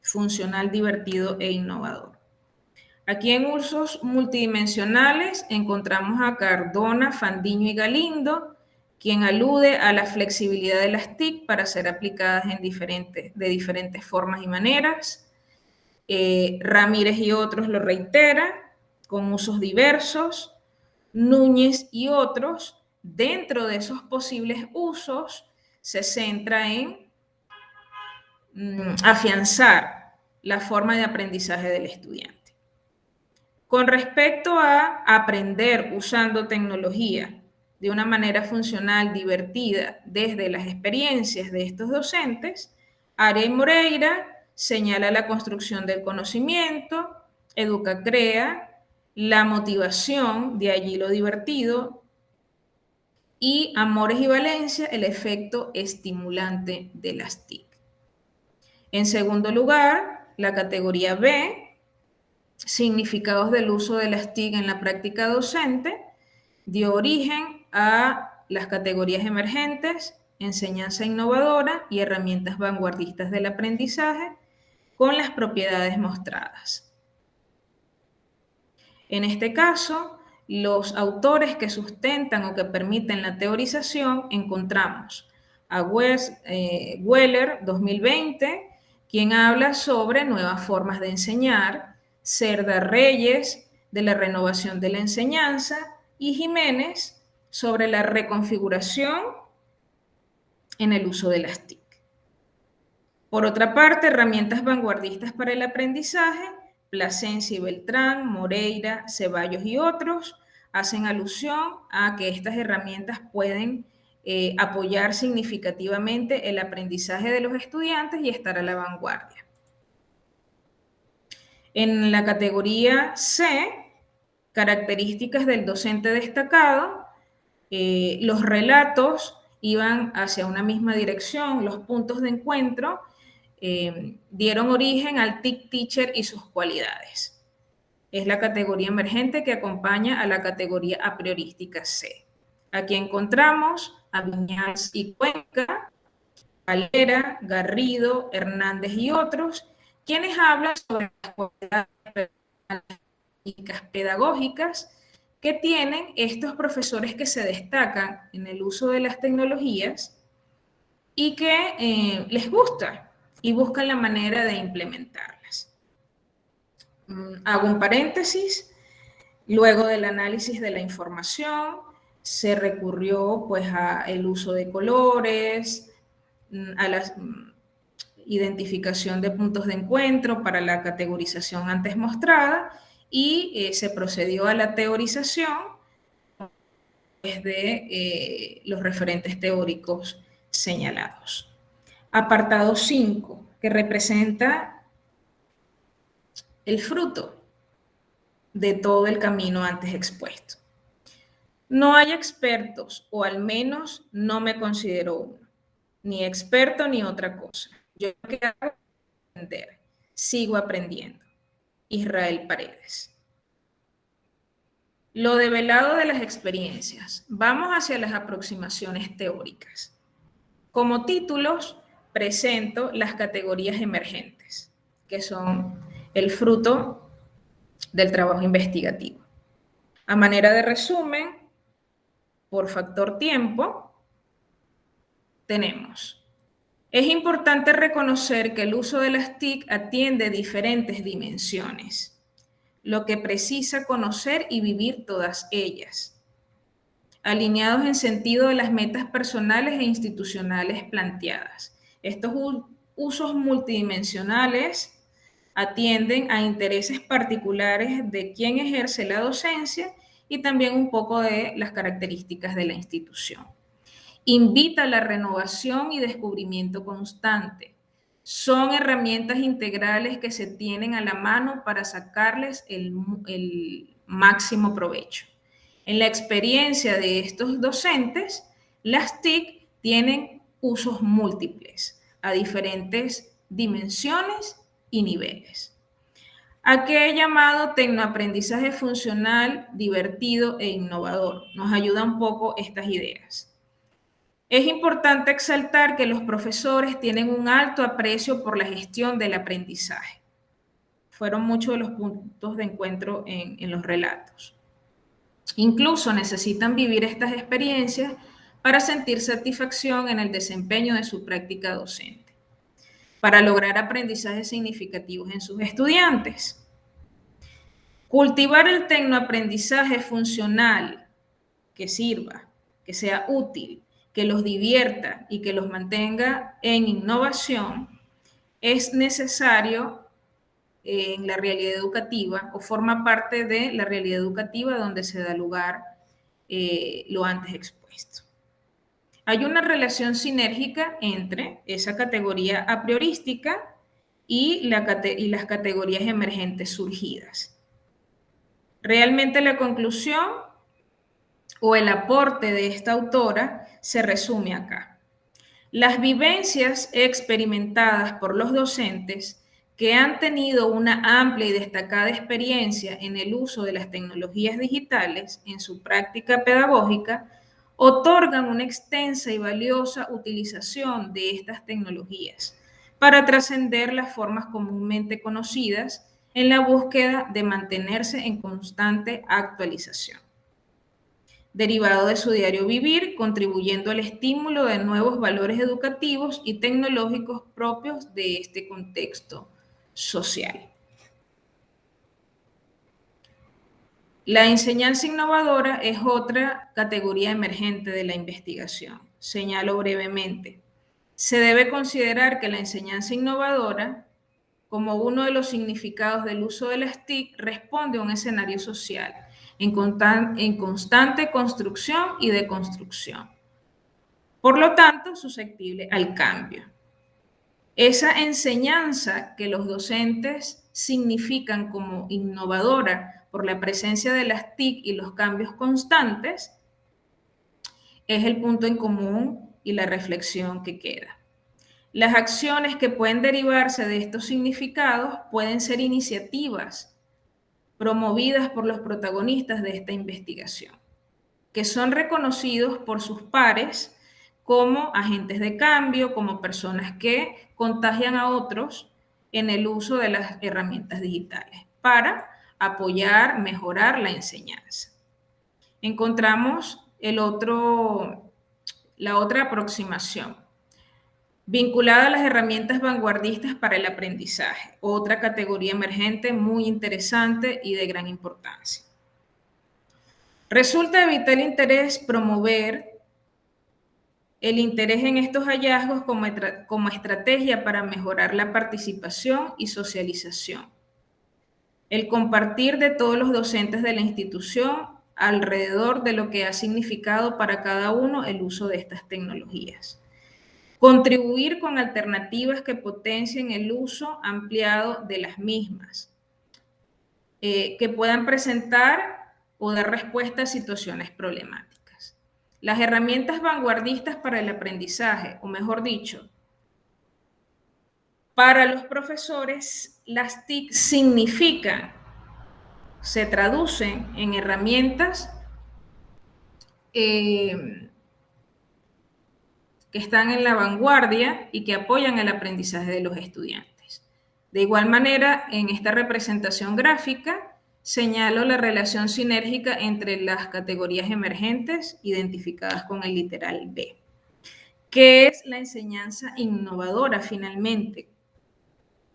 funcional, divertido e innovador. Aquí en usos multidimensionales encontramos a Cardona, Fandiño y Galindo, quien alude a la flexibilidad de las TIC para ser aplicadas de diferentes formas y maneras. Ramírez y otros lo reiteran, con usos diversos. Núñez y otros, dentro de esos posibles usos, se centra en afianzar la forma de aprendizaje del estudiante. Con respecto a aprender usando tecnología de una manera funcional, divertida, desde las experiencias de estos docentes, Aria y Moreira señala la construcción del conocimiento, Educacrea, la motivación, de allí lo divertido, y Amores y Valencia, el efecto estimulante de las TIC. En segundo lugar, la categoría B, significados del uso de las TIC en la práctica docente, dio origen a las categorías emergentes, enseñanza innovadora y herramientas vanguardistas del aprendizaje con las propiedades mostradas. En este caso, los autores que sustentan o que permiten la teorización encontramos a Weller, 2020, quien habla sobre nuevas formas de enseñar, Cerda Reyes, de la renovación de la enseñanza, y Jiménez, sobre la reconfiguración en el uso de las TIC. Por otra parte, herramientas vanguardistas para el aprendizaje, Plasencia y Beltrán, Moreira, Ceballos y otros, hacen alusión a que estas herramientas pueden apoyar significativamente el aprendizaje de los estudiantes y estar a la vanguardia. En la categoría C, características del docente destacado, los relatos iban hacia una misma dirección, los puntos de encuentro dieron origen al TIC Teacher y sus cualidades. Es la categoría emergente que acompaña a la categoría apriorística C. Aquí encontramos a Viñals y Cuenca, Calera, Garrido, Hernández y otros, quienes hablan sobre las cualidades pedagógicas que tienen estos profesores que se destacan en el uso de las tecnologías y que les gusta y buscan la manera de implementarlas. Hago un paréntesis. Luego del análisis de la información, se recurrió pues al uso de colores, a la identificación de puntos de encuentro para la categorización antes mostrada y se procedió a la teorización de los referentes teóricos señalados. Apartado 5, que representa el fruto de todo el camino antes expuesto. No hay expertos, o al menos no me considero uno, ni experto ni otra cosa. Yo lo que hago es aprender, sigo aprendiendo. Israel Paredes. Lo develado de las experiencias. Vamos hacia las aproximaciones teóricas. Como títulos, presento las categorías emergentes, que son el fruto del trabajo investigativo. A manera de resumen, por factor tiempo, tenemos: es importante reconocer que el uso de las TIC atiende diferentes dimensiones, lo que precisa conocer y vivir todas ellas, alineados en sentido de las metas personales e institucionales planteadas. Estos usos multidimensionales atienden a intereses particulares de quien ejerce la docencia y también un poco de las características de la institución. Invita a la renovación y descubrimiento constante. Son herramientas integrales que se tienen a la mano para sacarles el máximo provecho. En la experiencia de estos docentes, las TIC tienen usos múltiples a diferentes dimensiones y niveles. ¿A qué he llamado tecnoaprendizaje funcional, divertido e innovador? Nos ayuda un poco estas ideas. Es importante exaltar que los profesores tienen un alto aprecio por la gestión del aprendizaje. Fueron muchos de los puntos de encuentro en los relatos. Incluso necesitan vivir estas experiencias para sentir satisfacción en el desempeño de su práctica docente, para lograr aprendizajes significativos en sus estudiantes. Cultivar el tecnoaprendizaje funcional que sirva, que sea útil, que los divierta y que los mantenga en innovación es necesario en la realidad educativa o forma parte de la realidad educativa donde se da lugar lo antes expuesto. Hay una relación sinérgica entre esa categoría apriorística y las categorías emergentes surgidas. Realmente la conclusión o el aporte de esta autora se resume acá. Las vivencias experimentadas por los docentes que han tenido una amplia y destacada experiencia en el uso de las tecnologías digitales en su práctica pedagógica otorgan una extensa y valiosa utilización de estas tecnologías para trascender las formas comúnmente conocidas en la búsqueda de mantenerse en constante actualización, derivado de su diario vivir, contribuyendo al estímulo de nuevos valores educativos y tecnológicos propios de este contexto social. La enseñanza innovadora es otra categoría emergente de la investigación. Señalo brevemente. Se debe considerar que la enseñanza innovadora, como uno de los significados del uso de las TIC, responde a un escenario social en constante construcción y deconstrucción, por lo tanto, susceptible al cambio. Esa enseñanza que los docentes significan como innovadora por la presencia de las TIC y los cambios constantes es el punto en común y la reflexión que queda. Las acciones que pueden derivarse de estos significados pueden ser iniciativas promovidas por los protagonistas de esta investigación, que son reconocidos por sus pares como agentes de cambio, como personas que contagian a otros en el uso de las herramientas digitales para apoyar, mejorar la enseñanza. Encontramos la otra aproximación, vinculada a las herramientas vanguardistas para el aprendizaje, otra categoría emergente muy interesante y de gran importancia. Resulta de vital interés promover el interés en estos hallazgos como estrategia para mejorar la participación y socialización. El compartir de todos los docentes de la institución alrededor de lo que ha significado para cada uno el uso de estas tecnologías. Contribuir con alternativas que potencien el uso ampliado de las mismas, que puedan presentar o dar respuesta a situaciones problemáticas. Las herramientas vanguardistas para el aprendizaje, o mejor dicho, para los profesores, las TIC significan, se traducen en herramientas que están en la vanguardia y que apoyan el aprendizaje de los estudiantes. De igual manera, en esta representación gráfica, señalo la relación sinérgica entre las categorías emergentes identificadas con el literal B. ¿Qué es la enseñanza innovadora finalmente?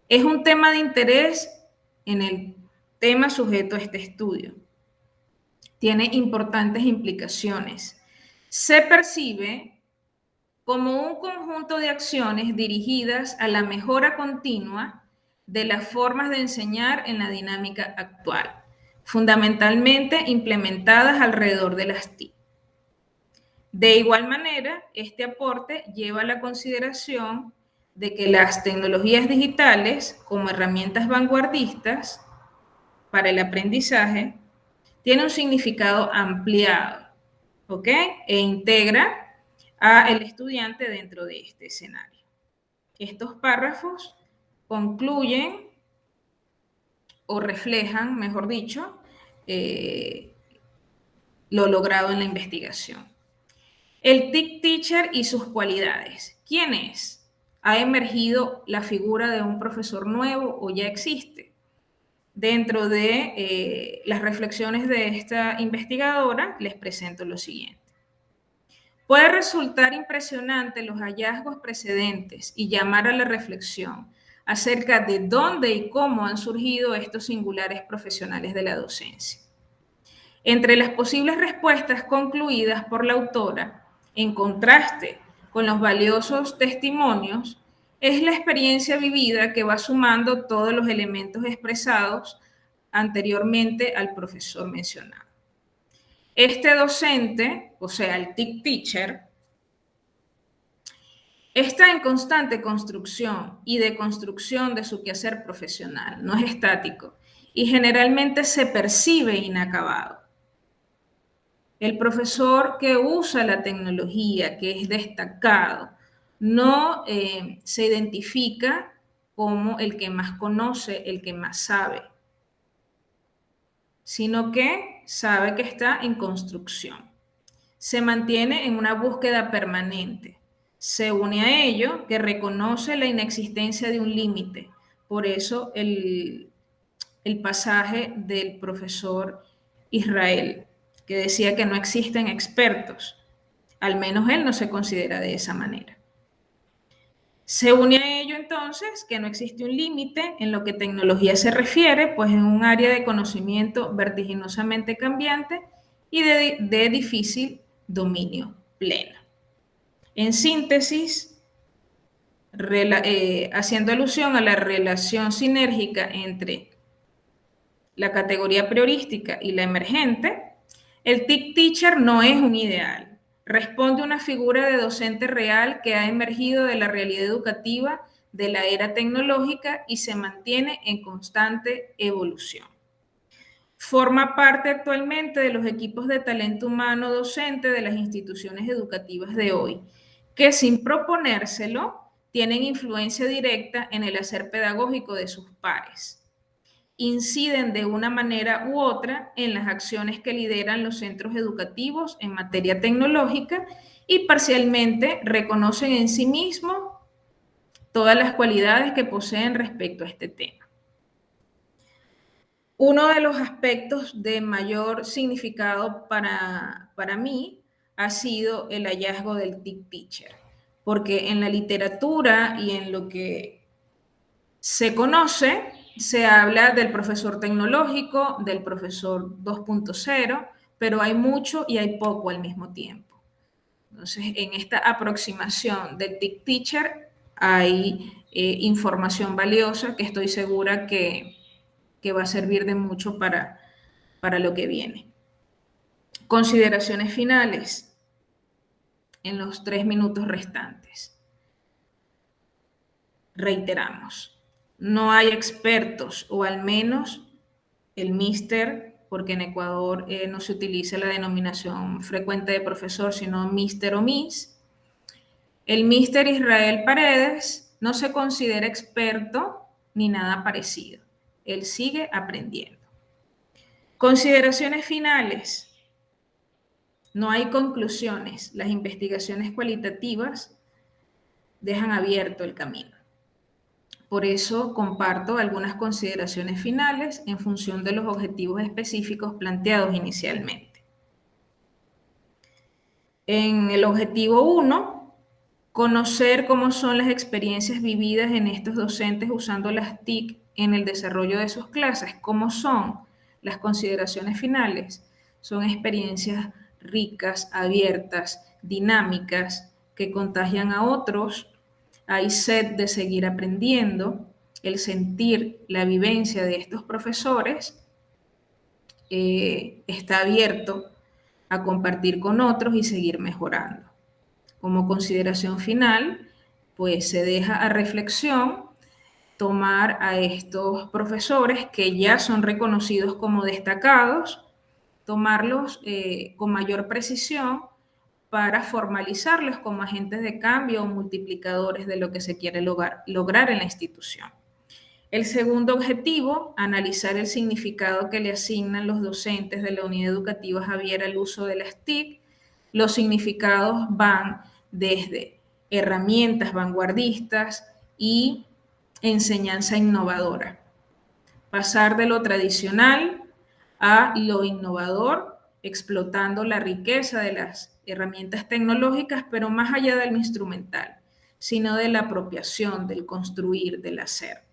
Es un tema de interés en el tema sujeto a este estudio. Tiene importantes implicaciones. Se percibe como un conjunto de acciones dirigidas a la mejora continua de las formas de enseñar en la dinámica actual, fundamentalmente implementadas alrededor de las TIC. De igual manera, este aporte lleva a la consideración de que las tecnologías digitales, como herramientas vanguardistas para el aprendizaje, tienen un significado ampliado, ¿ok? E integra al estudiante dentro de este escenario. Estos párrafos concluyen o reflejan, mejor dicho, lo logrado en la investigación. El TIC Teacher y sus cualidades. ¿Quién es? ¿Ha emergido la figura de un profesor nuevo o ya existe? Dentro de las reflexiones de esta investigadora, les presento lo siguiente. Puede resultar impresionante los hallazgos precedentes y llamar a la reflexión acerca de dónde y cómo han surgido estos singulares profesionales de la docencia. Entre las posibles respuestas concluidas por la autora, en contraste con los valiosos testimonios, es la experiencia vivida que va sumando todos los elementos expresados anteriormente al profesor mencionado. Este docente, o sea, el TIC Teacher, está en constante construcción y deconstrucción de su quehacer profesional, no es estático, y generalmente se percibe inacabado. El profesor que usa la tecnología, que es destacado, no se identifica como el que más conoce, el que más sabe, sino que sabe que está en construcción. Se mantiene en una búsqueda permanente. Se une a ello que reconoce la inexistencia de un límite. Por eso el pasaje del profesor Israel, que decía que no existen expertos. Al menos él no se considera de esa manera. Se une a ello entonces que no existe un límite en lo que tecnología se refiere, pues en un área de conocimiento vertiginosamente cambiante y de difícil dominio pleno. En síntesis, haciendo alusión a la relación sinérgica entre la categoría priorística y la emergente, el TIC Teacher no es un ideal. Responde a una figura de docente real que ha emergido de la realidad educativa de la era tecnológica y se mantiene en constante evolución. Forma parte actualmente de los equipos de talento humano docente de las instituciones educativas de hoy, que sin proponérselo tienen influencia directa en el hacer pedagógico de sus pares. Inciden de una manera u otra en las acciones que lideran los centros educativos en materia tecnológica y parcialmente reconocen en sí mismos todas las cualidades que poseen respecto a este tema. Uno de los aspectos de mayor significado para mí ha sido el hallazgo del TIC Teacher, porque en la literatura y en lo que se conoce, se habla del profesor tecnológico, del profesor 2.0, pero hay mucho y hay poco al mismo tiempo. Entonces, en esta aproximación del TIC Teacher hay información valiosa que estoy segura que va a servir de mucho para lo que viene. Consideraciones finales en los 3 minutos restantes. Reiteramos, no hay expertos, o al menos el mister, porque en Ecuador no se utiliza la denominación frecuente de profesor, sino mister o miss. El mister Israel Paredes no se considera experto ni nada parecido. Él sigue aprendiendo. Consideraciones finales. No hay conclusiones. Las investigaciones cualitativas dejan abierto el camino. Por eso comparto algunas consideraciones finales en función de los objetivos específicos planteados inicialmente. En el objetivo 1, conocer cómo son las experiencias vividas en estos docentes usando las TIC en el desarrollo de sus clases. ¿Cómo son? Las consideraciones finales son experiencias ricas, abiertas, dinámicas, que contagian a otros. Hay sed de seguir aprendiendo, el sentir la vivencia de estos profesores está abierto a compartir con otros y seguir mejorando. Como consideración final, pues se deja a reflexión tomar a estos profesores que ya son reconocidos como destacados, tomarlos con mayor precisión para formalizarlos como agentes de cambio o multiplicadores de lo que se quiere lograr en la institución. El segundo objetivo, analizar el significado que le asignan los docentes de la unidad educativa Javier al uso de las TIC. Los significados van desde herramientas vanguardistas y enseñanza innovadora. Pasar de lo tradicional a lo innovador, explotando la riqueza de las herramientas tecnológicas, pero más allá del instrumental, sino de la apropiación, del construir, del hacer.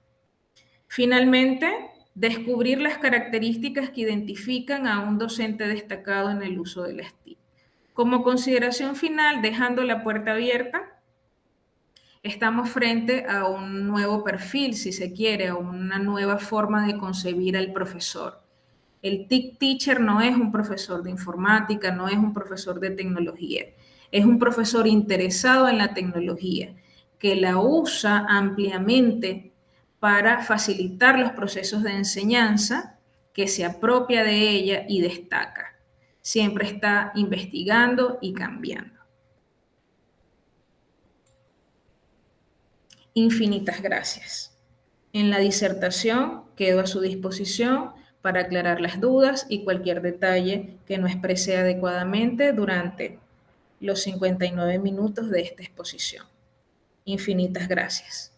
Finalmente, descubrir las características que identifican a un docente destacado en el uso de las TIC. Como consideración final, dejando la puerta abierta, estamos frente a un nuevo perfil, si se quiere, a una nueva forma de concebir al profesor. El TIC Teacher no es un profesor de informática, no es un profesor de tecnología, es un profesor interesado en la tecnología, que la usa ampliamente para facilitar los procesos de enseñanza, que se apropia de ella y destaca. Siempre está investigando y cambiando. Infinitas gracias. En la disertación quedo a su disposición para aclarar las dudas y cualquier detalle que no expresé adecuadamente durante los 59 minutos de esta exposición. Infinitas gracias.